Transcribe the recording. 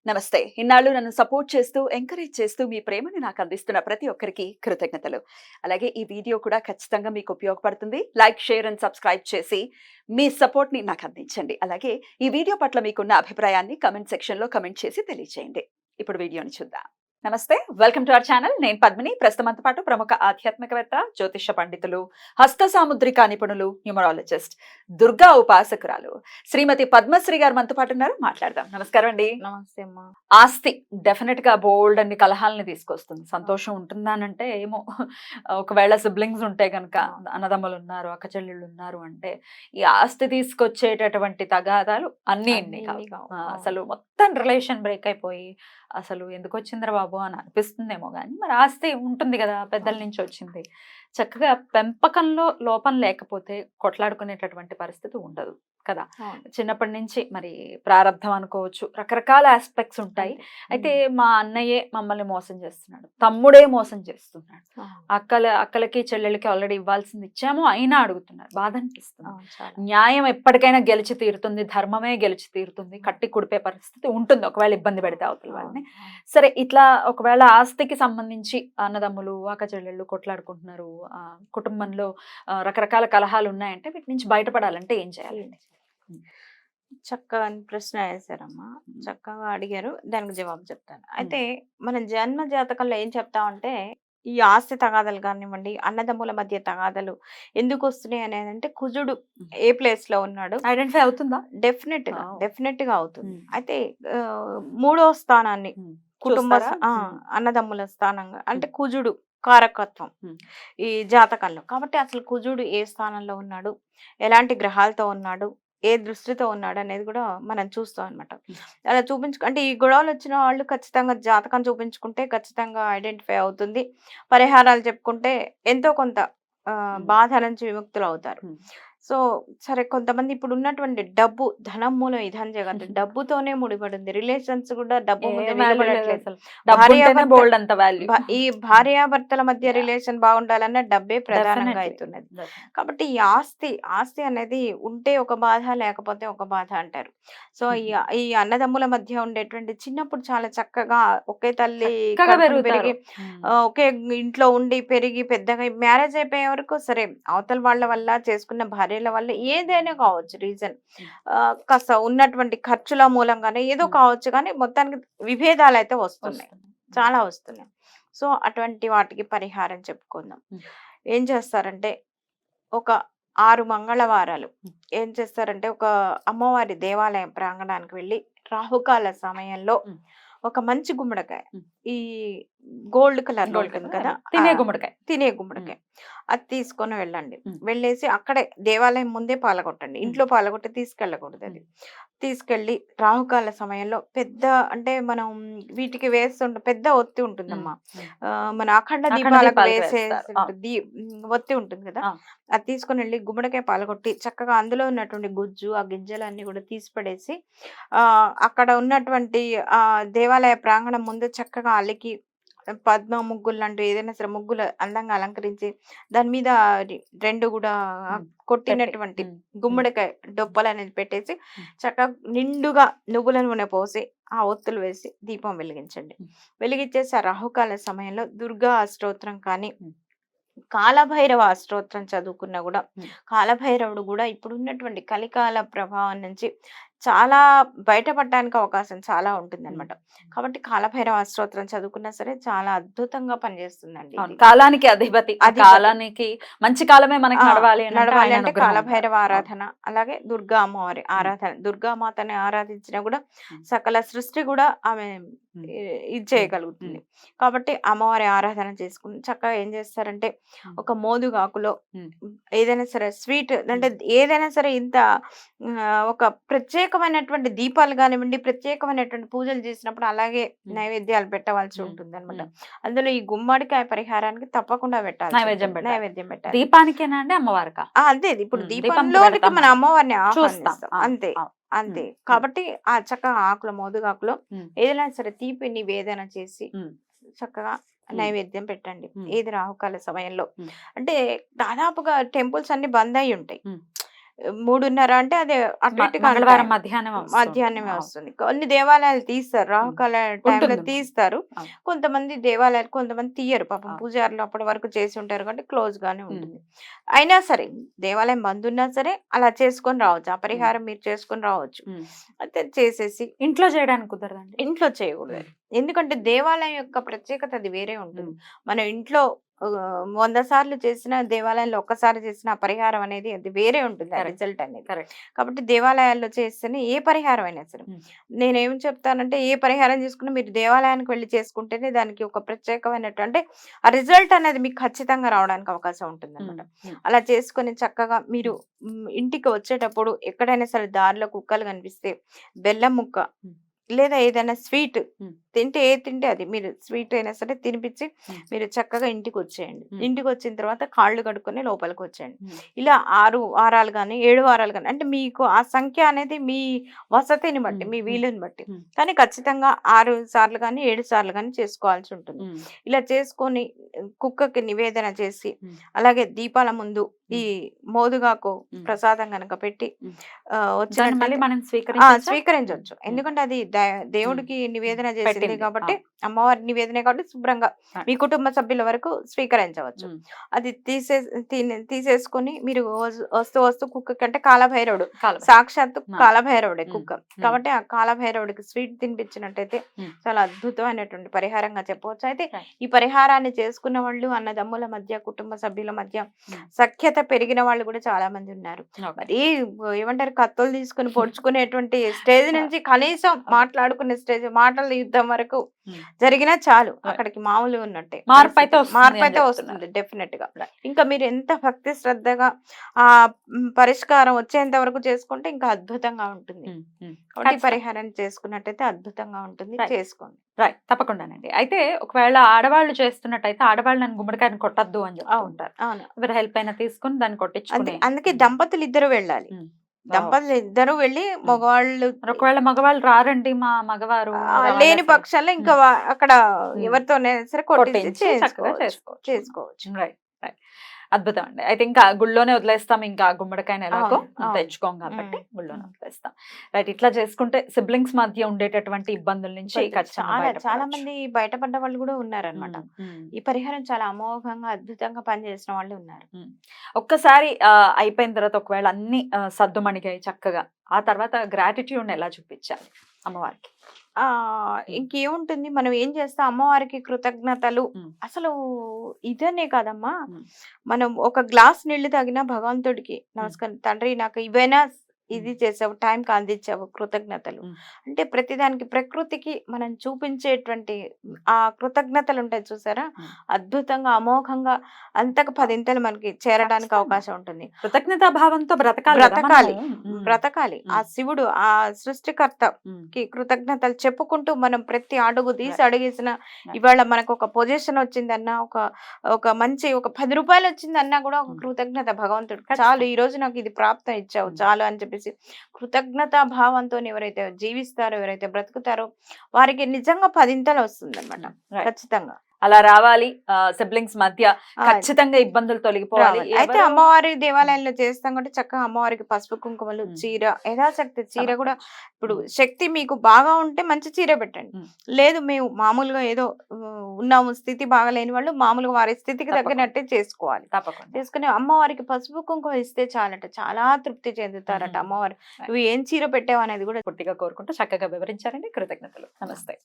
నమస్తే. ఇన్నాళ్ళు నన్ను సపోర్ట్ చేస్తూ, ఎంకరేజ్ చేస్తూ మీ ప్రేమని నాకు అందిస్తున్న ప్రతి ఒక్కరికి కృతజ్ఞతలు. అలాగే ఈ వీడియో కూడా ఖచ్చితంగా మీకు ఉపయోగపడుతుంది. లైక్, షేర్ అండ్ సబ్స్క్రైబ్ చేసి మీ సపోర్ట్‌ని నాకు అందించండి. అలాగే ఈ వీడియో పట్ల మీకున్న అభిప్రాయాన్ని కామెంట్ సెక్షన్‌లో కామెంట్ చేసి తెలియజేయండి. ఇప్పుడు వీడియోని చూద్దాం. నమస్తే. Welcome to our channel. నేను పద్మిని. ప్రస్తుతం మనతో పాటు ప్రముఖ ఆధ్యాత్మికవేత్త, జ్యోతిష పండితులు, హస్త సాముద్రిక నిపుణులు, న్యూమరాలజిస్ట్, దుర్గా ఉపాసకురాలు శ్రీమతి పద్మశ్రీ గారు మనతో పాటు ఉన్నారు. మాట్లాడదాం. నమస్కారం అండి. నమస్తే అమ్మా. ఆస్తి డెఫినెట్ గా బోల్డ్ అన్ని కలహాలని తీసుకొస్తుంది. సంతోషం ఉంటుందానంటే ఏమో, ఒకవేళ సిబ్లింగ్స్ ఉంటే గనక, అన్నదమ్ములు ఉన్నారు, అక్క చెల్లెళ్ళు ఉన్నారు అంటే ఈ ఆస్తి తీసుకొచ్చేటటువంటి తగాదాలు అన్నీ ఇన్ని కావు. అసలు మొత్తం రిలేషన్ బ్రేక్ అయిపోయి అసలు ఎందుకు వచ్చిందిరా బాబు అని అనిపిస్తుందేమో కానీ, మరి ఆస్తి ఉంటుంది కదా, పెద్దల నుంచి వచ్చింది. చక్కగా పెంపకంలో లోపం లేకపోతే కొట్లాడుకునేటటువంటి పరిస్థితి ఉండదు కదా. చిన్నప్పటి నుంచి మరి ప్రారంధం అనుకోవచ్చు, రకరకాల ఆస్పెక్ట్స్ ఉంటాయి. అయితే మా అన్నయ్యే మమ్మల్ని మోసం చేస్తున్నాడు, తమ్ముడే మోసం చేస్తున్నాడు, అక్కలకి చెల్లెళ్ళకి ఆల్రెడీ ఇవ్వాల్సింది ఇచ్చాము అయినా అడుగుతున్నారు. బాధ అనిపిస్తుంది. న్యాయం ఎప్పటికైనా గెలిచి తీరుతుంది, ధర్మమే గెలిచి తీరుతుంది. కట్టి కుడిపే పరిస్థితి ఉంటుంది ఒకవేళ ఇబ్బంది పెడితే అవతల వాళ్ళని. సరే, ఇట్లా ఒకవేళ ఆస్తికి సంబంధించి అన్నదమ్ములు అక్క చెల్లెళ్ళు కొట్లాడుకుంటున్నారు, కుటుంబంలో రకరకాల కలహాలు ఉన్నాయంటే వీటి నుంచి బయటపడాలంటే ఏం చేయాలండి? చక్కగా ప్రశ్న వేశారమ్మా, చక్కగా అడిగారు, దానికి జవాబు చెప్తాను. అయితే మనం జన్మ జాతకంలో ఏం చెప్తామంటే, ఈ ఆస్తి తగాదలు కానివ్వండి, అన్నదమ్ముల మధ్య తగాదలు ఎందుకు వస్తున్నాయి అనేది అంటే, కుజుడు ఏ ప్లేస్ లో ఉన్నాడు ఐడెంటిఫై అవుతుందా? డెఫినెట్ గా అవుతుంది. అయితే మూడో స్థానాన్ని కుటుంబ అన్నదమ్ముల స్థానంగా అంటే కుజుడు కారకత్వం ఈ జాతకంలో. కాబట్టి అసలు కుజుడు ఏ స్థానంలో ఉన్నాడు, ఎలాంటి గ్రహాలతో ఉన్నాడు, ఏ దృష్టితో ఉన్నాడు అనేది కూడా మనం చూస్తాం అనమాట. అలా అంటే ఈ గొడవలు వచ్చిన వాళ్ళు ఖచ్చితంగా జాతకం చూపించుకుంటే ఖచ్చితంగా ఐడెంటిఫై అవుతుంది. పరిహారాలు చెప్పుకుంటే ఎంతో కొంత బాధ నుంచి విముక్తులు అవుతారు. సో సరే, కొంతమంది ఇప్పుడు ఉన్నటువంటి డబ్బు, ధనం మూలం ఇదం జగత్, డబ్బుతోనే ముడిపడి ఉంది. రిలేషన్స్ కూడా డబ్బు ఈ భార్యాభర్తల మధ్య రిలేషన్ బాగుండాలన్నా డబ్బే ప్రధానంగా అవుతున్నది. కాబట్టి ఈ ఆస్తి అనేది ఉంటే ఒక బాధ, లేకపోతే ఒక బాధ అంటారు. సో ఈ అన్నదమ్ముల మధ్య ఉండేటువంటి చిన్నప్పుడు చాలా చక్కగా ఒకే తల్లి పెరిగి ఒకే ఇంట్లో ఉండి పెరిగి పెద్దగా మ్యారేజ్ అయిపోయే వరకు సరే, అవతల వాళ్ళ వల్ల చేసుకున్న భార్యల వల్ల ఏదైనా కావచ్చు రీజన్, కాస్త ఉన్నటువంటి ఖర్చుల మూలంగానే ఏదో కావచ్చు, కానీ మొత్తానికి విభేదాలు అయితే వస్తున్నాయి, చాలా వస్తున్నాయి. సో అటువంటి వాటికి పరిహారం చెప్పుకుందాం. ఏం చేస్తారంటే, ఒక 6 మంగళవారాలు ఏం చేస్తారంటే, ఒక అమ్మవారి దేవాలయం ప్రాంగణానికి వెళ్ళి రాహుకాల సమయంలో ఒక మంచి గుమ్మడికాయ, ఈ గోల్డ్ కలర్ ఉంటుంది కదా, తినే గుమ్మడికాయ అది తీసుకొని వెళ్ళండి. వెళ్ళేసి అక్కడే దేవాలయం ముందే పాలగొట్టండి. ఇంట్లో పాలగొట్టి తీసుకెళ్ళకూడదు. అది తీసుకెళ్ళి రాహుకాల సమయంలో పెద్ద, అంటే మనం వీటికి వేస్తుంటే పెద్ద ఒత్తి ఉంటుందమ్మా, మన అఖండ దీపాలకు వేసే ఒత్తి ఉంటుంది కదా, అది తీసుకొని వెళ్ళి గుమ్మడికాయ పాలగొట్టి చక్కగా అందులో ఉన్నటువంటి గుజ్జు, ఆ గింజలన్నీ కూడా తీసి పడేసి అక్కడ ఉన్నటువంటి దేవాలయ ప్రాంగణం ముందు చక్కగా అలికి పద్మ ముగ్గులు లాంటివి ఏదైనా సరే ముగ్గులు అందంగా అలంకరించి దాని మీద 2 కూడా కొట్టినటువంటి గుమ్మడికాయ డొప్పలు అనేది పెట్టేసి చక్కగా నిండుగా నువ్వుల నూనె పోసి ఆ ఒత్తులు వేసి దీపం వెలిగించండి. వెలిగించేసి ఆ రాహుకాల సమయంలో దుర్గా అష్టోత్తరం కానీ కాలభైరవ అష్టోత్తరం చదువుకున్నా కూడా, కాలభైరవుడు కూడా ఇప్పుడు ఉన్నటువంటి కలికాల ప్రభావం నుంచి చాలా బయటపడడానికి అవకాశం చాలా ఉంటుంది అనమాట. కాబట్టి కాలభైరవ అష్టోత్తరం చదువుకున్నా సరే చాలా అద్భుతంగా పనిచేస్తుందండి. కాలానికి అధిపతి, కాలానికి మంచి కాలమే మనకి నడవాలి అంటే కాలభైరవ ఆరాధన, అలాగే దుర్గా అమ్మవారి ఆరాధన. దుర్గామాతని ఆరాధించినా కూడా సకల సృష్టి కూడా ఆమె ఇది చేయగలుగుతుంది. కాబట్టి అమ్మవారి ఆరాధన చేసుకుని చక్కగా ఏం చేస్తారంటే, ఒక మోదుగాకులో ఏదైనా సరే స్వీట్, అంటే ఏదైనా సరే ఇంత ఒక ప్రత్యేకమైనటువంటి దీపాలు కానివ్వండి, ప్రత్యేకమైనటువంటి పూజలు చేసినప్పుడు అలాగే నైవేద్యాలు పెట్టవలసి ఉంటుంది అనమాట. అందులో ఈ గుమ్మడికాయ పరిహారానికి తప్పకుండా పెట్టాలి, నైవేద్యం పెట్టాలి. దీపానికేనా అండి, అమ్మవారికా? అంతే, ఇప్పుడు దీపంలోనికి మన అమ్మవారిని ఆహ్వానిస్తాం, అంతే. కాబట్టి ఆ చక్కగా ఆకుల మోదుగాకులో ఏదైనా సరే తీపి నివేదన చేసి చక్కగా నైవేద్యం పెట్టండి. ఏది రాహుకాల సమయంలో అంటే దాదాపుగా టెంపుల్స్ అన్ని బంద్ అయి ఉంటాయి. 3:30 అంటే అదే అటు ఇటుగా మంగళవారం టైం. మధ్యాహ్నం వస్తుంది. మధ్యాహ్నమే అవును. వస్తుంది. కొన్ని దేవాలయాలు తీస్తారు. రాహుకాల టైంలో ఉంటుంది. తీస్తారు. అవును. కొంతమంది దేవాలయాలు కొంతమంది తీయరు. పాపం అవును. పూజారులు అప్పటి వరకు చేసి ఉంటారు కాబట్టి క్లోజ్ గానే ఉమ్, ఉంటుంది. అయినా సరే దేవాలయం బంద్ ఉన్నా సరే అలా చేసుకొని రావచ్చు. ఆ ఉమ్, పరిహారం మీరు చేసుకొని రావచ్చు. ఉమ్. అయితే చేసేసి ఇంట్లో చేయడానికి కుదరదండి. ఇంట్లో చేయకూడదు ఉమ్, అది. ఎందుకంటే దేవాలయం యొక్క ప్రత్యేకత అది వేరే ఉంటుంది. ఉమ్, మనం ఇంట్లో 100 సార్లు చేసిన దేవాలయంలో ఒక్కసారి చేసిన ఆ పరిహారం అనేది అది వేరే ఉంటుంది. ఆ కరెక్ట్ రిజల్ట్ అనేది. కరెక్ట్. కాబట్టి దేవాలయాల్లో చేస్తేనే ఏ పరిహారం అయినా సరే. ఉమ్, నేనేం చెప్తానంటే ఏ పరిహారం చేసుకున్నా మీరు దేవాలయానికి వెళ్లి చేసుకుంటేనే దానికి ఒక ప్రత్యేకమైనట్టు అంటే ఆ రిజల్ట్ అనేది మీకు ఖచ్చితంగా రావడానికి అవకాశం ఉమ్, ఉంటుందన్నమాట. ఉమ్, అలా చేసుకొని చక్కగా మీరు ఉమ్, ఇంటికి వచ్చేటప్పుడు ఎక్కడైనా సరే దారిలో కుక్కలు కనిపిస్తే బెల్లం ముక్క ఉమ్, లేదా ఏదైనా స్వీట్ ఉమ్, తింటే ఏది తింటే అది మీరు స్వీట్ అయినా సరే తినిపించి ఉమ్, మీరు చక్కగా ఇంటికి వచ్చేయండి. ఉమ్, ఇంటికి వచ్చిన తర్వాత కాళ్ళు కడుక్కొని లోపలికి వచ్చేయండి. ఉమ్, ఇలా 6 వారాలు గాని 7 వారాలు గాని అంటే మీకు ఆ సంఖ్య అనేది మీ వసతిని బట్టి ఉమ్, మీ ఉమ్, వీలుని బట్టి ఉమ్, కానీ ఖచ్చితంగా 6 సార్లు గాని 7 సార్లు గాని చేసుకోవాల్సి ఉంటుంది. ఉమ్, ఇలా చేసుకొని కుక్కకి నివేదన చేసి ఉమ్, అలాగే దీపాల ముందు ఈ ఉమ్, మోదుగాకు ఉమ్, ప్రసాదం గనక పెట్టి ఉమ్. దాన్ని మళ్ళీ వచ్చినట్టయితే మనం స్వీకరించవచ్చా? స్వీకరించొచ్చు. ఉమ్, ఎందుకంటే అది ఉమ్, దేవుడికి నివేదన చేసింది పెట్టింది. కాబట్టి అవును. అమ్మవారి నివేదనే కాబట్టి శుభ్రంగా ఆ, మీ కుటుంబ సభ్యుల వరకు స్వీకరించవచ్చు. ఉమ్, అది తీసేసుకొని మీరు వస్తూ వస్తూ కుక్కకి అంటే కాలభైరవుడు కాలువ. సాక్షాత్తు ఆ, కాలభైరవుడే ఉమ్, కుక్క. ఉమ్, కాబట్టి ఆ కాలభైరవుడికి స్వీట్ తినిపించినట్టయితే ఉమ్. చాలా అద్భుతమైనటువంటి పరిహారంగా చెప్పవచ్చు. అయితే Right. ఈ పరిహారాన్ని చేసుకున్న వాళ్ళు అన్నదమ్ముల మధ్య కుటుంబ సభ్యుల మధ్య ఉమ్, సఖ్యత పెరిగిన వాళ్ళు కూడా చాలా మంది ఉన్నారు. ఓకే. మరి ఏమంటారు కత్తులు తీసుకొని పొడుచుకునేటువంటి స్టేజ్ నుంచి కనీసం మాట్లాడుకునే స్టేజ్ మాటల యుద్ధం వరకు ఉమ్, జరిగినా చాలు. Right. అక్కడికి మామూలు ఉన్నట్టే మార్పు అయితే పరిస్థితి. వస్తుంది మార్పు అని అయితే చెప్తున్నారు. వస్తుంది డెఫినెట్ గా. Right. ఇంకా మీరు ఎంత భక్తి శ్రద్ధగా ఆ పరిష్కారం వచ్చేంత వరకు చేసుకుంటే ఇంకా అద్భుతంగా ఉంటుంది. ఉమ్, ఉమ్. కాబట్టి ఈ ఖచ్చితంగా. పరిహారాన్ని చేసుకున్నట్టయితే అద్భుతంగా ఉంటుంది. Right. చేసుకోండి. రైట్, తప్పకుండానండి. అయితే ఒకవేళ ఆడవాళ్ళు చేస్తున్నట్టయితే ఆడవాళ్ళు నన్ను గుమ్మడికాయని కొట్టద్దు అని చెప్తూ అవును, ఉంటారు. అవును. ఎవరి హెల్ప్ అయినా తీసుకొని దాన్ని కొట్టించుకునే. అందుకే ఉమ్, దంపతులు ఇద్దరు వెళ్ళాలి. ఉమ్. ఓ, దంపతులు ఇద్దరు వెళ్ళి ఉమ్. మగవాళ్ళు మరి ఒకవేళ మగవాళ్ళు రారండి మా మగవారు రావాలా లేని సరే. పక్షాల్లో ఇంకా ఉమ్, అక్కడ ఉమ్. ఎవరితోనైనా సరే కొట్టించి కొట్టించి చక్కగా చేసుకోవచ్చు. చేసుకోవచ్చు. Right right. అద్భుతం అండి. అయితే ఇంకా గుళ్ళోనే వదిలేస్తాం. ఇంకా గుమ్మడికాయని ఎలాగో అవును, అవును. తెచ్చుకోం కాబట్టి గుళ్ళోనే ఉమ్. వదిలేస్తాం. రైట్. ఇట్లా చేసుకుంటే సిబ్లింగ్స్ మధ్య ఉండేటటువంటి ఇబ్బందుల నుంచి ఖచ్చితంగా చాలా చాలా బయటపడవచ్చు. మంది బయటపడ్డ వాళ్ళు కూడా ఉన్నారనమాట. ఉమ్, ఉమ్. ఈ పరిహారం చాలా అమోఘంగా అద్భుతంగా పనిచేసిన వాళ్ళు ఉన్నారు. ఉమ్. ఒక్కసారి అయిపోయిన తర్వాత ఒకవేళ అన్ని సద్దుమణిగాయి చక్కగా, ఆ తర్వాత గ్రాటిట్యూడ్ ఎలా చూపించాలి అమ్మవారికి? ఇంకేముంటుంది మనం ఏం చేస్తాం అమ్మవారికి కృతజ్ఞతలు ఉమ్, అసలు ఇదనే కాదమ్మా. ఉమ్, మనం ఒక గ్లాస్ నీళ్లు తాగినా భగవంతుడికి నమస్కారం తండ్రి నాకు ఇవైనా ఇది చేసావు టైంకి అందించావు కృతజ్ఞతలు. ఉమ్, అంటే ప్రతిదానికి ప్రకృతికి మనం చూపించేటువంటి ఆ కృతజ్ఞతలు ఉంటాయి చూసారా, ఉమ్. అద్భుతంగా అమోఘంగా అంతకు 10 ఇంతలు మనకి చేరడానికి ఖచ్చితంగా. అవకాశం ఉంటుంది. కృతజ్ఞతా భావంతో బ్రతకాలి కదా బ్రతకాలి మనము. ఉమ్, బ్రతకాలి. ఆ ఉమ్, శివుడు ఆ సృష్టికర్త ఉమ్. కి కృతజ్ఞతలు చెప్పుకుంటూ మనం ప్రతి అడుగు తీసి Right. అడుగేసిన Right. ఇవాళ మనకు ఒక పొజిషన్ వచ్చిందన్నా ఒక ఒక మంచి ఒక 10 రూపాయలు వచ్చిందన్నా కూడా ఒక ఉమ్. కృతజ్ఞత భగవంతుడు చాలు ఖచ్చితంగా. ఈ రోజు నాకు ఇది ప్రాప్తం ఇచ్చావు ఉమ్. చాలు అని చెప్పేసి కృతజ్ఞతా భావంతో ఎవరైతే జీవిస్తారో ఎవరైతే బ్రతుకుతారో వారికి నిజంగా 10 ఇంతలు వస్తుంది అనమాట. Right. ఖచ్చితంగా అలా రావాలి. సిబ్లింగ్స్ మధ్య ఆ, ఖచ్చితంగా ఇబ్బందులు తొలగిపోవాలి. రావాలి. అయితే ఎవరు అమ్మవారి దేవాలయంలో చేస్తాం కాబట్టి చక్కగా అమ్మవారికి పసుపు కుంకుమలు ఉమ్. చీర యథాశక్తి చీర కూడా సమర్పించు. ఇప్పుడు ఉమ్. శక్తి మీకు బాగా ఉంటే మంచి చీర పెట్టండి. ఉమ్. లేదు మేము మామూలుగా ఏదో ఉన్నాము స్థితి బాగలేని వాళ్ళు మామూలుగా వారి స్థితికి తప్పకుండా. తగ్గినట్టే చేసుకోవాలి. తప్పకుండా. చేసుకుని అమ్మవారికి పసుపు కుంకుమ ఇస్తే చాలట చాలా తృప్తి చెందుతారట ఉమ్. అమ్మవారు. Right. నువ్వు ఏం చీర పెట్టావు అనేది కూడా పుట్టిగా కోరుకుంటూ చక్కగా వివరించారండి. కృతజ్ఞతలు. నమస్తే.